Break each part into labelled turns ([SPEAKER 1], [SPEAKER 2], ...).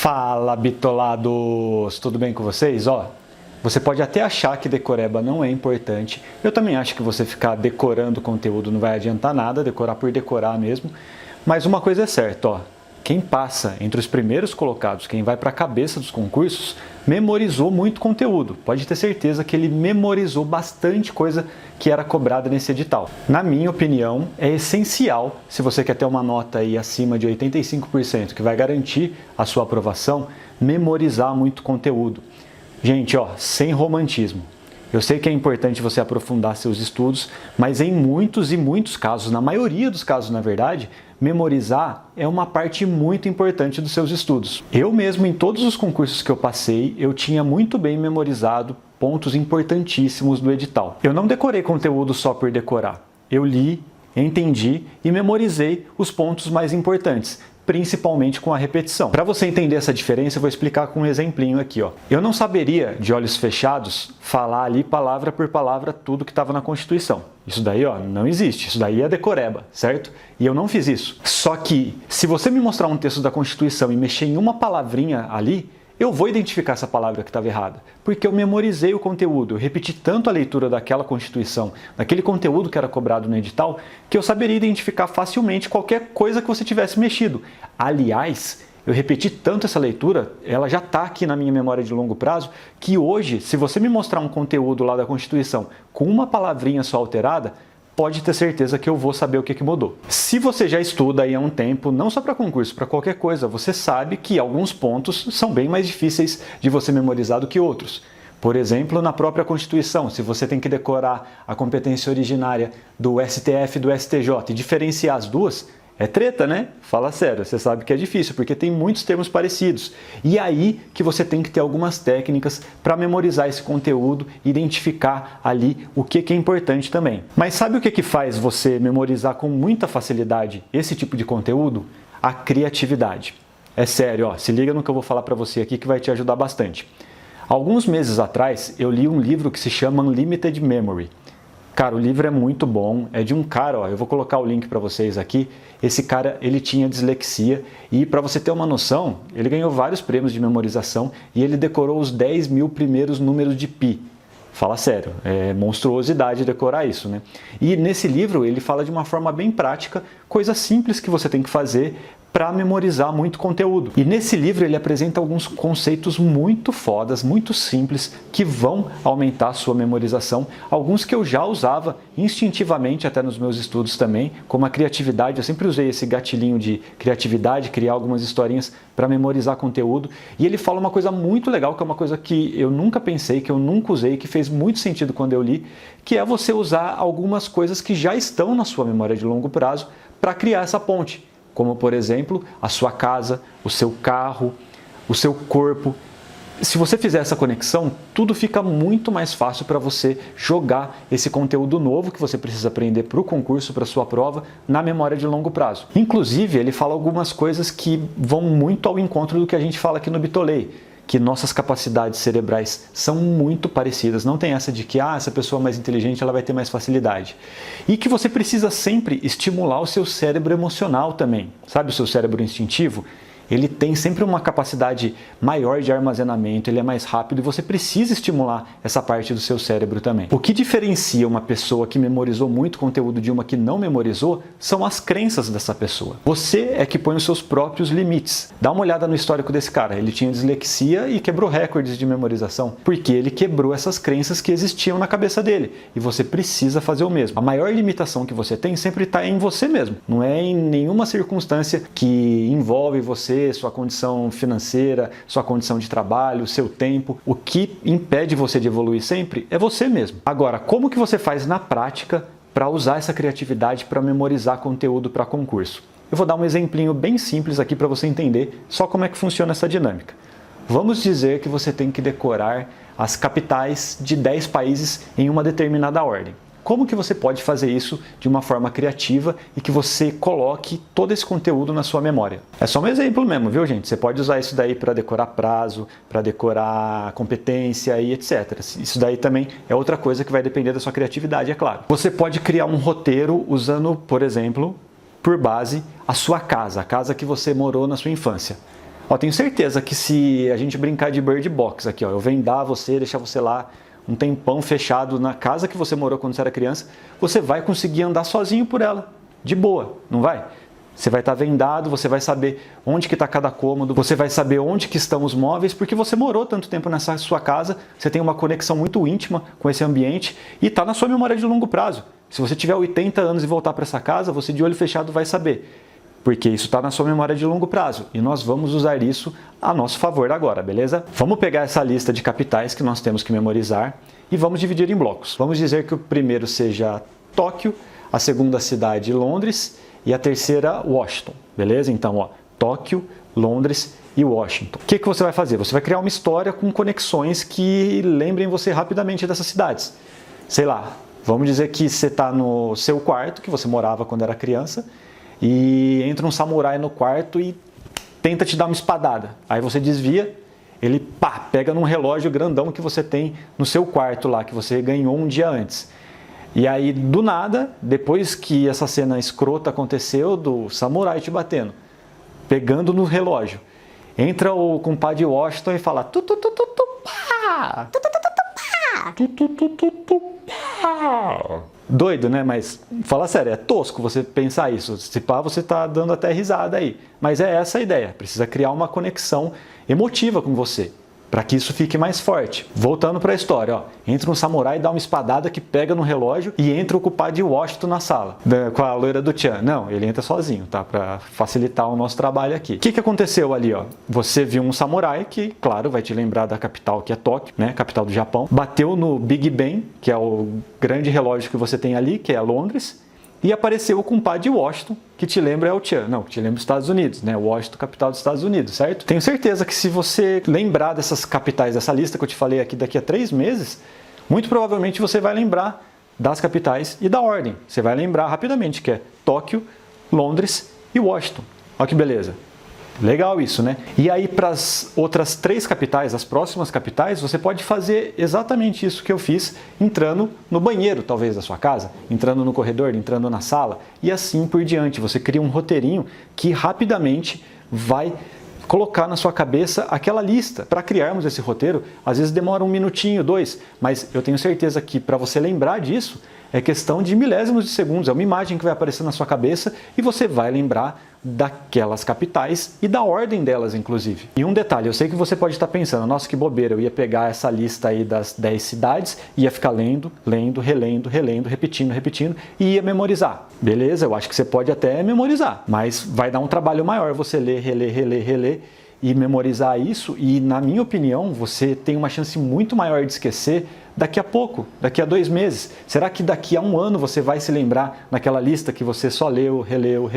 [SPEAKER 1] Fala, bitolados! Tudo bem com vocês? Você pode até achar que decoreba não é importante. Eu também acho que você ficar decorando conteúdo não vai adiantar nada, decorar por decorar mesmo. Mas uma coisa é certa, quem passa entre os primeiros colocados, quem vai para a cabeça dos concursos, memorizou muito conteúdo. Pode ter certeza que ele memorizou bastante coisa que era cobrada nesse edital. Na minha opinião, é essencial, se você quer ter uma nota aí acima de 85%, que vai garantir a sua aprovação, memorizar muito conteúdo. Gente, sem romantismo. Eu sei que é importante você aprofundar seus estudos, mas em muitos e muitos casos, na maioria dos casos na verdade, memorizar é uma parte muito importante dos seus estudos. Eu mesmo, em todos os concursos que eu passei, eu tinha muito bem memorizado pontos importantíssimos do edital. Eu não decorei conteúdo só por decorar. Eu li, entendi e memorizei os pontos mais importantes, principalmente com a repetição. Para você entender essa diferença, eu vou explicar com um exemplinho aqui. Eu não saberia, de olhos fechados, falar ali palavra por palavra tudo que estava na Constituição. Isso daí não existe, isso daí é decoreba, certo? E eu não fiz isso. Só que, se você me mostrar um texto da Constituição e mexer em uma palavrinha ali, eu vou identificar essa palavra que estava errada, porque eu memorizei o conteúdo, eu repeti tanto a leitura daquela Constituição, daquele conteúdo que era cobrado no edital, que eu saberia identificar facilmente qualquer coisa que você tivesse mexido. Aliás, eu repeti tanto essa leitura, ela já está aqui na minha memória de longo prazo, que hoje, se você me mostrar um conteúdo lá da Constituição com uma palavrinha só alterada, pode ter certeza que eu vou saber o que mudou. Se você já estuda aí há um tempo, não só para concurso, para qualquer coisa, você sabe que alguns pontos são bem mais difíceis de você memorizar do que outros. Por exemplo, na própria Constituição, se você tem que decorar a competência originária do STF e do STJ e diferenciar as duas, é treta, né? Fala sério, você sabe que é difícil, porque tem muitos termos parecidos. E aí que você tem que ter algumas técnicas para memorizar esse conteúdo e identificar ali o que é importante também. Mas sabe o que faz você memorizar com muita facilidade esse tipo de conteúdo? A criatividade. É sério, se liga no que eu vou falar para você aqui que vai te ajudar bastante. Alguns meses atrás, eu li um livro que se chama Unlimited Memory. Cara, o livro é muito bom, é de um cara, eu vou colocar o link para vocês aqui. Esse cara, ele tinha dislexia e, para você ter uma noção, ele ganhou vários prêmios de memorização e ele decorou os 10 mil primeiros números de pi. Fala sério, é monstruosidade decorar isso, né? E nesse livro ele fala de uma forma bem prática, coisas simples que você tem que fazer para memorizar muito conteúdo. E nesse livro ele apresenta alguns conceitos muito fodas, muito simples, que vão aumentar a sua memorização. Alguns que eu já usava instintivamente até nos meus estudos também, como a criatividade. Eu sempre usei esse gatilhinho de criatividade, criar algumas historinhas para memorizar conteúdo. E ele fala uma coisa muito legal, que é uma coisa que eu nunca pensei, que eu nunca usei, que fez muito sentido quando eu li, que é você usar algumas coisas que já estão na sua memória de longo prazo para criar essa ponte. Como, por exemplo, a sua casa, o seu carro, o seu corpo. Se você fizer essa conexão, tudo fica muito mais fácil para você jogar esse conteúdo novo que você precisa aprender para o concurso, para a sua prova, na memória de longo prazo. Inclusive, ele fala algumas coisas que vão muito ao encontro do que a gente fala aqui no Bitolei, que nossas capacidades cerebrais são muito parecidas. Não tem essa de que essa pessoa mais inteligente ela vai ter mais facilidade. E que você precisa sempre estimular o seu cérebro emocional também. Sabe o seu cérebro instintivo? Ele tem sempre uma capacidade maior de armazenamento, ele é mais rápido e você precisa estimular essa parte do seu cérebro também. O que diferencia uma pessoa que memorizou muito conteúdo de uma que não memorizou são as crenças dessa pessoa. Você é que põe os seus próprios limites. Dá uma olhada no histórico desse cara. Ele tinha dislexia e quebrou recordes de memorização, porque ele quebrou essas crenças que existiam na cabeça dele. E você precisa fazer o mesmo. A maior limitação que você tem sempre está em você mesmo. Não é em nenhuma circunstância que envolve você, sua condição financeira, sua condição de trabalho, seu tempo. O que impede você de evoluir sempre é você mesmo. Agora, como que você faz na prática para usar essa criatividade para memorizar conteúdo para concurso? Eu vou dar um exemplinho bem simples aqui para você entender só como é que funciona essa dinâmica. Vamos dizer que você tem que decorar as capitais de 10 países em uma determinada ordem. Como que você pode fazer isso de uma forma criativa e que você coloque todo esse conteúdo na sua memória? É só um exemplo mesmo, viu, gente? Você pode usar isso daí para decorar prazo, para decorar competência e etc. Isso daí também é outra coisa que vai depender da sua criatividade, é claro. Você pode criar um roteiro usando, por exemplo, por base, a sua casa, a casa que você morou na sua infância. Ó, tenho certeza que se a gente brincar de Bird Box aqui, ó, eu vendar você, deixar você lá um tempão fechado na casa que você morou quando você era criança, você vai conseguir andar sozinho por ela, de boa, não vai? Você vai estar vendado, você vai saber onde que está cada cômodo, você vai saber onde que estão os móveis, porque você morou tanto tempo nessa sua casa, você tem uma conexão muito íntima com esse ambiente e está na sua memória de longo prazo. Se você tiver 80 anos e voltar para essa casa, você de olho fechado vai saber, porque isso está na sua memória de longo prazo e nós vamos usar isso a nosso favor agora, beleza? Vamos pegar essa lista de capitais que nós temos que memorizar e vamos dividir em blocos. Vamos dizer que o primeiro seja Tóquio, a segunda cidade Londres e a terceira Washington, beleza? Então, ó, Tóquio, Londres e Washington. O que você vai fazer? Você vai criar uma história com conexões que lembrem você rapidamente dessas cidades. Sei lá, vamos dizer que você está no seu quarto, que você morava quando era criança, e entra um samurai no quarto e tenta te dar uma espadada. Aí você desvia, ele pá, pega num relógio grandão que você tem no seu quarto lá, que você ganhou um dia antes. E aí, do nada, depois que essa cena escrota aconteceu, do samurai te batendo, pegando no relógio, entra o compadre Washington e fala tu tu tu tu tu pá, tu tu tu tu pá, tu tu tu tu tu pá. Doido, né? Mas fala sério, é tosco você pensar isso. Se pá, você tá dando até risada aí. Mas é essa a ideia. Precisa criar uma conexão emotiva com você, para que isso fique mais forte. Voltando para a história, ó, entra um samurai, dá uma espadada que pega no relógio e entra o compadre Washington na sala, com a loira do Tchan. Não, ele entra sozinho, tá? Para facilitar o nosso trabalho aqui. O que aconteceu ali, ó? Você viu um samurai que, claro, vai te lembrar da capital, que é Tóquio, né? Capital do Japão. Bateu no Big Ben, que é o grande relógio que você tem ali, que é Londres. E apareceu o compadre Washington, que te lembra é o Tchan. Não, que te lembra os Estados Unidos, né? Washington, capital dos Estados Unidos, certo? Tenho certeza que se você lembrar dessas capitais, dessa lista que eu te falei aqui daqui a 3 meses, muito provavelmente você vai lembrar das capitais e da ordem. Você vai lembrar rapidamente que é Tóquio, Londres e Washington. Olha que beleza. Legal isso, né? E aí para as outras 3 capitais, as próximas capitais, você pode fazer exatamente isso que eu fiz, entrando no banheiro, talvez, da sua casa, entrando no corredor, entrando na sala, e assim por diante. Você cria um roteirinho que rapidamente vai colocar na sua cabeça aquela lista. Para criarmos esse roteiro, às vezes demora 1 minutinho, 2, mas eu tenho certeza que para você lembrar disso, é questão de milésimos de segundos, é uma imagem que vai aparecer na sua cabeça e você vai lembrar daquelas capitais e da ordem delas, inclusive. E um detalhe, eu sei que você pode estar pensando, nossa, que bobeira, eu ia pegar essa lista aí das 10 cidades, ia ficar lendo, relendo, repetindo e ia memorizar. Beleza, eu acho que você pode até memorizar, mas vai dar um trabalho maior você ler, reler e memorizar isso, e na minha opinião, você tem uma chance muito maior de esquecer daqui a pouco, daqui a 2 meses. Será que daqui a 1 ano você vai se lembrar naquela lista que você só leu, releu,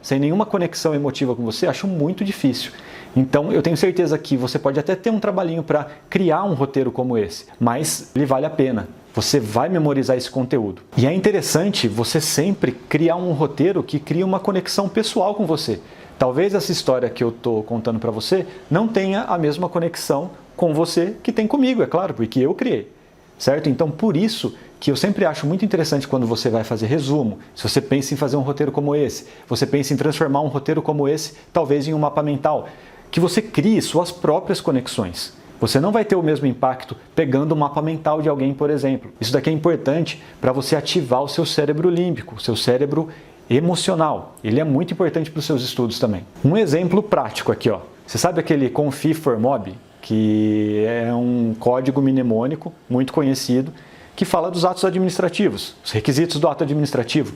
[SPEAKER 1] sem nenhuma conexão emotiva com você? Acho muito difícil. Então eu tenho certeza que você pode até ter um trabalhinho para criar um roteiro como esse, mas ele vale a pena. Você vai memorizar esse conteúdo. E é interessante você sempre criar um roteiro que cria uma conexão pessoal com você. Talvez essa história que eu estou contando para você não tenha a mesma conexão com você que tem comigo, é claro, porque eu criei, certo? Então, por isso que eu sempre acho muito interessante quando você vai fazer resumo, se você pensa em fazer um roteiro como esse, você pensa em transformar um roteiro como esse, talvez em um mapa mental, que você crie suas próprias conexões. Você não vai ter o mesmo impacto pegando o mapa mental de alguém, por exemplo. Isso daqui é importante para você ativar o seu cérebro límbico, o seu cérebro emocional. Ele é muito importante para os seus estudos também. Um exemplo prático aqui, ó. Você sabe aquele Confi for Mob, que é um código mnemônico muito conhecido, que fala dos atos administrativos, os requisitos do ato administrativo.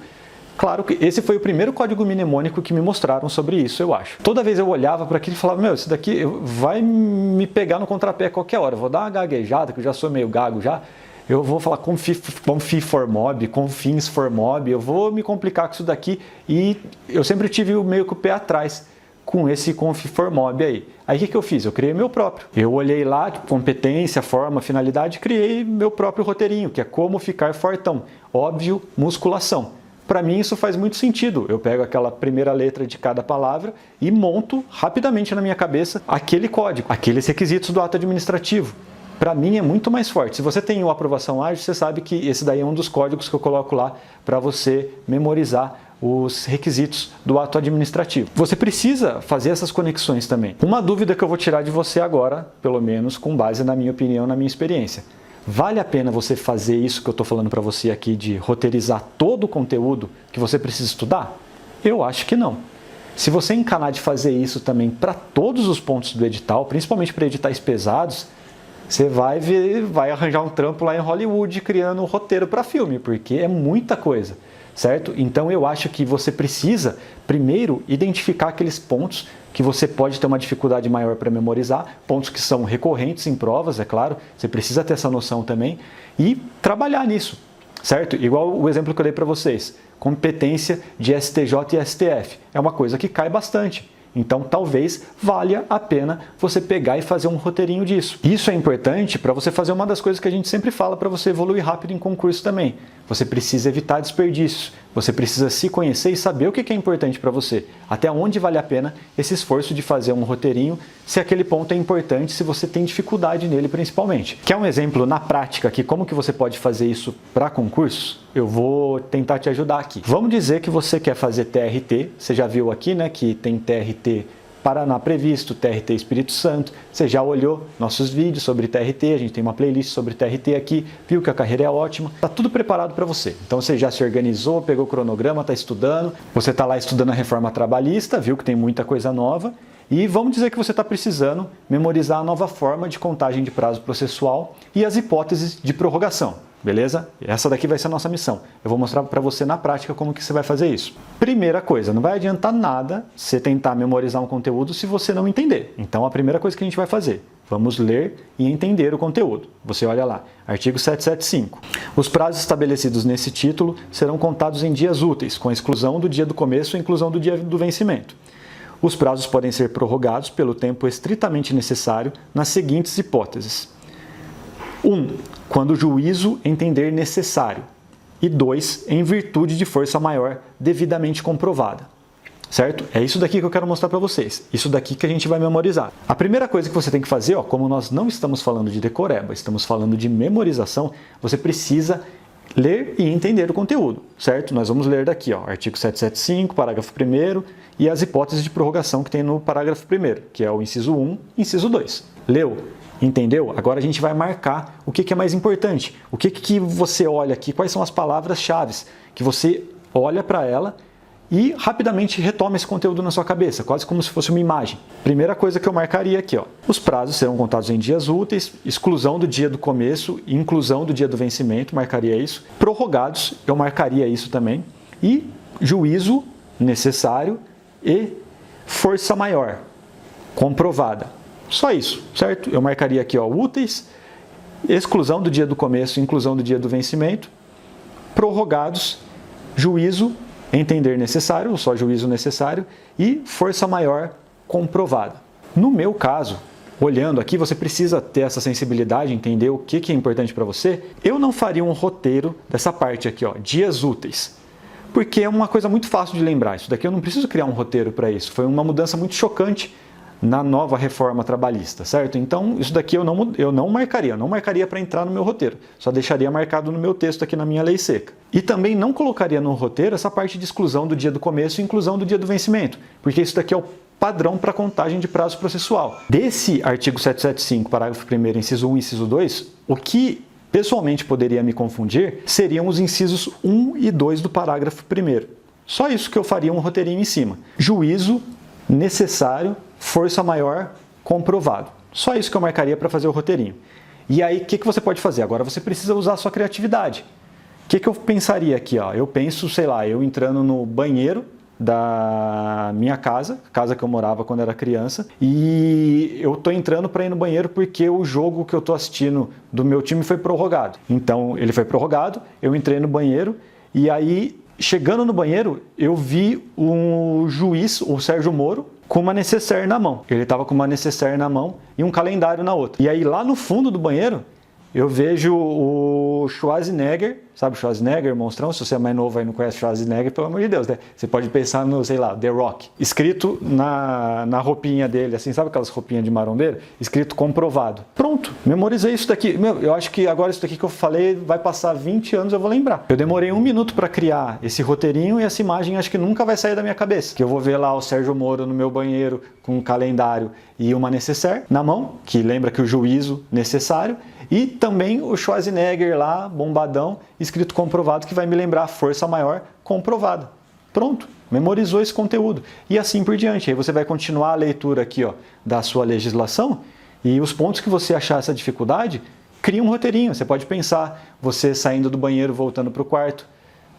[SPEAKER 1] Claro que esse foi o primeiro código mnemônico que me mostraram sobre isso, eu acho. Toda vez eu olhava para aquilo e falava, meu, isso daqui vai me pegar no contrapé a qualquer hora, eu vou dar uma gaguejada, que eu já sou meio gago já, eu vou falar Confi for Mob, Confins for Mob, eu vou me complicar com isso daqui, e eu sempre tive meio que o pé atrás com esse Confi for Mob aí. Aí o que eu fiz? Eu criei meu próprio. Eu olhei lá, tipo, competência, forma, finalidade, criei meu próprio roteirinho, que é como ficar fortão. Óbvio, musculação. Para mim isso faz muito sentido. Eu pego aquela primeira letra de cada palavra e monto rapidamente na minha cabeça aquele código, aqueles requisitos do ato administrativo. Para mim é muito mais forte. Se você tem o aprovação ágil, você sabe que esse daí é um dos códigos que eu coloco lá para você memorizar os requisitos do ato administrativo. Você precisa fazer essas conexões também. Uma dúvida que eu vou tirar de você agora, pelo menos com base na minha opinião, na minha experiência. Vale a pena você fazer isso que eu estou falando para você aqui, de roteirizar todo o conteúdo que você precisa estudar? Eu acho que não. Se você encanar de fazer isso também para todos os pontos do edital, principalmente para editais pesados, você vai arranjar um trampo lá em Hollywood criando um roteiro para filme, porque é muita coisa, certo? Então eu acho que você precisa primeiro identificar aqueles pontos que você pode ter uma dificuldade maior para memorizar, pontos que são recorrentes em provas, é claro, você precisa ter essa noção também, e trabalhar nisso, certo? Igual o exemplo que eu dei para vocês, competência de STJ e STF, é uma coisa que cai bastante. Então, talvez valha a pena você pegar e fazer um roteirinho disso. Isso é importante para você fazer uma das coisas que a gente sempre fala para você evoluir rápido em concurso também. Você precisa evitar desperdícios. Você precisa se conhecer e saber o que é importante para você. Até onde vale a pena esse esforço de fazer um roteirinho, se aquele ponto é importante, se você tem dificuldade nele principalmente. Quer um exemplo na prática aqui, como que você pode fazer isso para concursos? Eu vou tentar te ajudar aqui. Vamos dizer que você quer fazer TRT, você já viu aqui, né, que tem TRT Paraná previsto, TRT Espírito Santo, você já olhou nossos vídeos sobre TRT, a gente tem uma playlist sobre TRT aqui, viu que a carreira é ótima, está tudo preparado para você. Então você já se organizou, pegou o cronograma, está estudando, você está lá estudando a reforma trabalhista, viu que tem muita coisa nova, e vamos dizer que você está precisando memorizar a nova forma de contagem de prazo processual e as hipóteses de prorrogação. Beleza? Essa daqui vai ser a nossa missão. Eu vou mostrar para você na prática como que você vai fazer isso. Primeira coisa, não vai adiantar nada você tentar memorizar um conteúdo se você não entender. Então a primeira coisa que a gente vai fazer, vamos ler e entender o conteúdo. Você olha lá, artigo 775. Os prazos estabelecidos nesse título serão contados em dias úteis, com exclusão do dia do começo e inclusão do dia do vencimento. Os prazos podem ser prorrogados pelo tempo estritamente necessário nas seguintes hipóteses. 1. Quando o juízo entender necessário. E 2. Em virtude de força maior devidamente comprovada. Certo? É isso daqui que eu quero mostrar para vocês. Isso daqui que a gente vai memorizar. A primeira coisa que você tem que fazer, ó, como nós não estamos falando de decoreba, estamos falando de memorização, você precisa ler e entender o conteúdo, certo? Nós vamos ler daqui, ó, artigo 775, parágrafo 1º, e as hipóteses de prorrogação que tem no parágrafo 1º, que é o inciso 1 e inciso 2. Leu? Entendeu? Agora a gente vai marcar o que é mais importante. O que você olha aqui, quais são as palavras-chave que você olha para ela e rapidamente retoma esse conteúdo na sua cabeça, quase como se fosse uma imagem. Primeira coisa que eu marcaria aqui, ó. Os prazos serão contados em dias úteis, exclusão do dia do começo e inclusão do dia do vencimento, marcaria isso. Prorrogados, eu marcaria isso também. E juízo necessário e força maior, comprovada. Só isso, certo? Eu marcaria aqui, ó, úteis, exclusão do dia do começo, inclusão do dia do vencimento, prorrogados, juízo, entender necessário, ou só juízo necessário, e força maior comprovada. No meu caso, olhando aqui, você precisa ter essa sensibilidade, entender o que é importante para você. Eu não faria um roteiro dessa parte aqui, ó, dias úteis, porque é uma coisa muito fácil de lembrar. Isso daqui eu não preciso criar um roteiro para isso. Foi uma mudança muito chocante na nova reforma trabalhista, certo? Então, isso daqui eu não marcaria para entrar no meu roteiro, só deixaria marcado no meu texto aqui na minha lei seca. E também não colocaria no roteiro essa parte de exclusão do dia do começo e inclusão do dia do vencimento, porque isso daqui é o padrão para contagem de prazo processual. Desse artigo 775, parágrafo 1º, inciso 1 e inciso 2, o que pessoalmente poderia me confundir seriam os incisos 1 e 2 do parágrafo 1º. Só isso que eu faria um roteirinho em cima. Juízo necessário, força maior, comprovado. Só isso que eu marcaria para fazer o roteirinho. E aí, o que você pode fazer? Agora você precisa usar a sua criatividade. O que eu pensaria aqui? Ó? Eu penso, sei lá, eu entrando no banheiro da minha casa que eu morava quando era criança, e eu tô entrando para ir no banheiro porque o jogo que eu tô assistindo do meu time foi prorrogado. Então, ele foi prorrogado, eu entrei no banheiro, e aí, chegando no banheiro, eu vi um juiz, o Sérgio Moro, com uma necessaire na mão. Ele estava com uma necessaire na mão e um calendário na outra. E aí lá no fundo do banheiro, eu vejo o Schwarzenegger sabe, Schwarzenegger, monstrão, se você é mais novo aí e não conhece Schwarzenegger, pelo amor de Deus, né? Você pode pensar no, sei lá, The Rock, escrito na roupinha dele, assim, sabe aquelas roupinhas de marombeiro? Escrito comprovado. Pronto, memorizei isso daqui. Meu, eu acho que agora isso daqui que eu falei vai passar 20 anos, eu vou lembrar. Eu demorei 1 minuto para criar esse roteirinho e essa imagem acho que nunca vai sair da minha cabeça. Que eu vou ver lá o Sérgio Moro no meu banheiro com um calendário e uma necessaire na mão, que lembra que o juízo necessário, e também o Schwarzenegger lá, bombadão, escrito comprovado, que vai me lembrar força maior comprovada. Pronto, memorizou esse conteúdo. E assim por diante. Aí você vai continuar a leitura aqui, ó, da sua legislação, e os pontos que você achar essa dificuldade, cria um roteirinho. Você pode pensar, você saindo do banheiro, voltando para o quarto,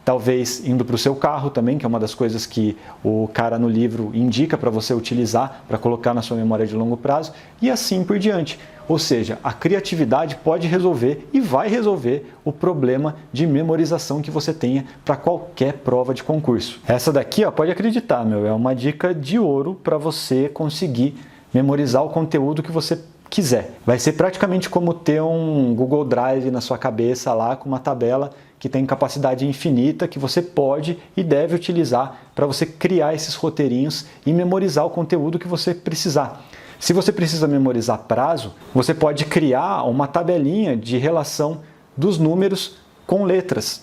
[SPEAKER 1] talvez indo para o seu carro também, que é uma das coisas que o cara no livro indica para você utilizar, para colocar na sua memória de longo prazo, e assim por diante. Ou seja, a criatividade pode resolver e vai resolver o problema de memorização que você tenha para qualquer prova de concurso. Essa daqui, ó, pode acreditar, meu, é uma dica de ouro para você conseguir memorizar o conteúdo que você quiser. Vai ser praticamente como ter um Google Drive na sua cabeça lá com uma tabela que tem capacidade infinita que você pode e deve utilizar para você criar esses roteirinhos e memorizar o conteúdo que você precisar. Se você precisa memorizar prazo, você pode criar uma tabelinha de relação dos números com letras.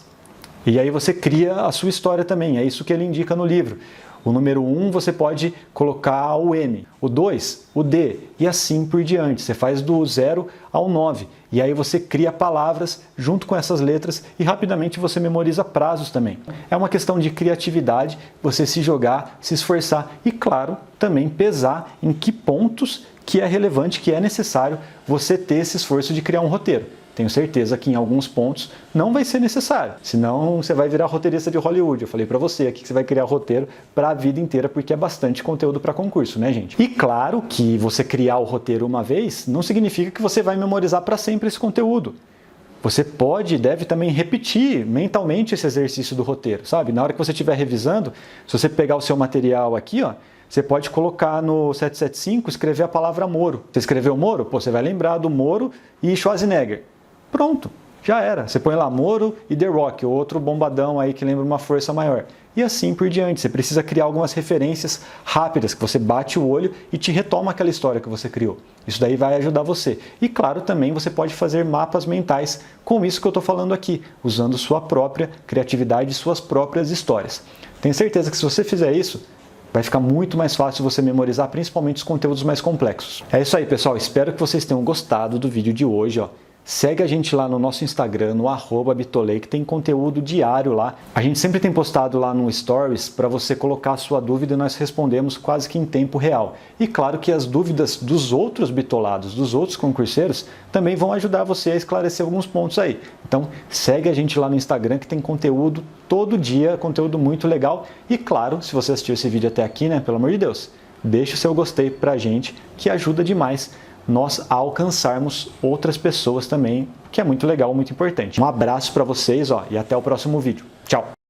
[SPEAKER 1] E aí você cria a sua história também, é isso que ele indica no livro. O número 1 você pode colocar o M, o 2 o D e assim por diante. Você faz do 0 ao 9 e aí você cria palavras junto com essas letras e rapidamente você memoriza prazos também. É uma questão de criatividade, você se jogar, se esforçar e, claro, também pesar em que pontos que é relevante, que é necessário você ter esse esforço de criar um roteiro. Tenho certeza que em alguns pontos não vai ser necessário, senão você vai virar roteirista de Hollywood. Eu falei para você aqui que você vai criar roteiro para a vida inteira, porque é bastante conteúdo para concurso, né, gente? E claro que você criar o roteiro uma vez não significa que você vai memorizar para sempre esse conteúdo. Você pode e deve também repetir mentalmente esse exercício do roteiro, sabe? Na hora que você estiver revisando, se você pegar o seu material aqui, ó, você pode colocar no 775, escrever a palavra Moro. Você escreveu Moro? Pô, você vai lembrar do Moro e Schwarzenegger. Pronto, já era. Você põe lá Moro e The Rock, outro bombadão aí que lembra uma força maior. E assim por diante. Você precisa criar algumas referências rápidas, que você bate o olho e te retoma aquela história que você criou. Isso daí vai ajudar você. E claro, também você pode fazer mapas mentais com isso que eu estou falando aqui, usando sua própria criatividade e suas próprias histórias. Tenho certeza que se você fizer isso, vai ficar muito mais fácil você memorizar, principalmente os conteúdos mais complexos. É isso aí, pessoal. Espero que vocês tenham gostado do vídeo de hoje, ó. Segue a gente lá no nosso Instagram, no @bitolei, que tem conteúdo diário lá. A gente sempre tem postado lá no Stories para você colocar a sua dúvida e nós respondemos quase que em tempo real. E claro que as dúvidas dos outros bitolados, dos outros concurseiros, também vão ajudar você a esclarecer alguns pontos aí. Então segue a gente lá no Instagram que tem conteúdo todo dia, conteúdo muito legal. E claro, se você assistiu esse vídeo até aqui, né, pelo amor de Deus, deixa o seu gostei pra gente, que ajuda demais nós a alcançarmos outras pessoas também, que é muito legal, muito importante. Um abraço para vocês, ó, e até o próximo vídeo. Tchau!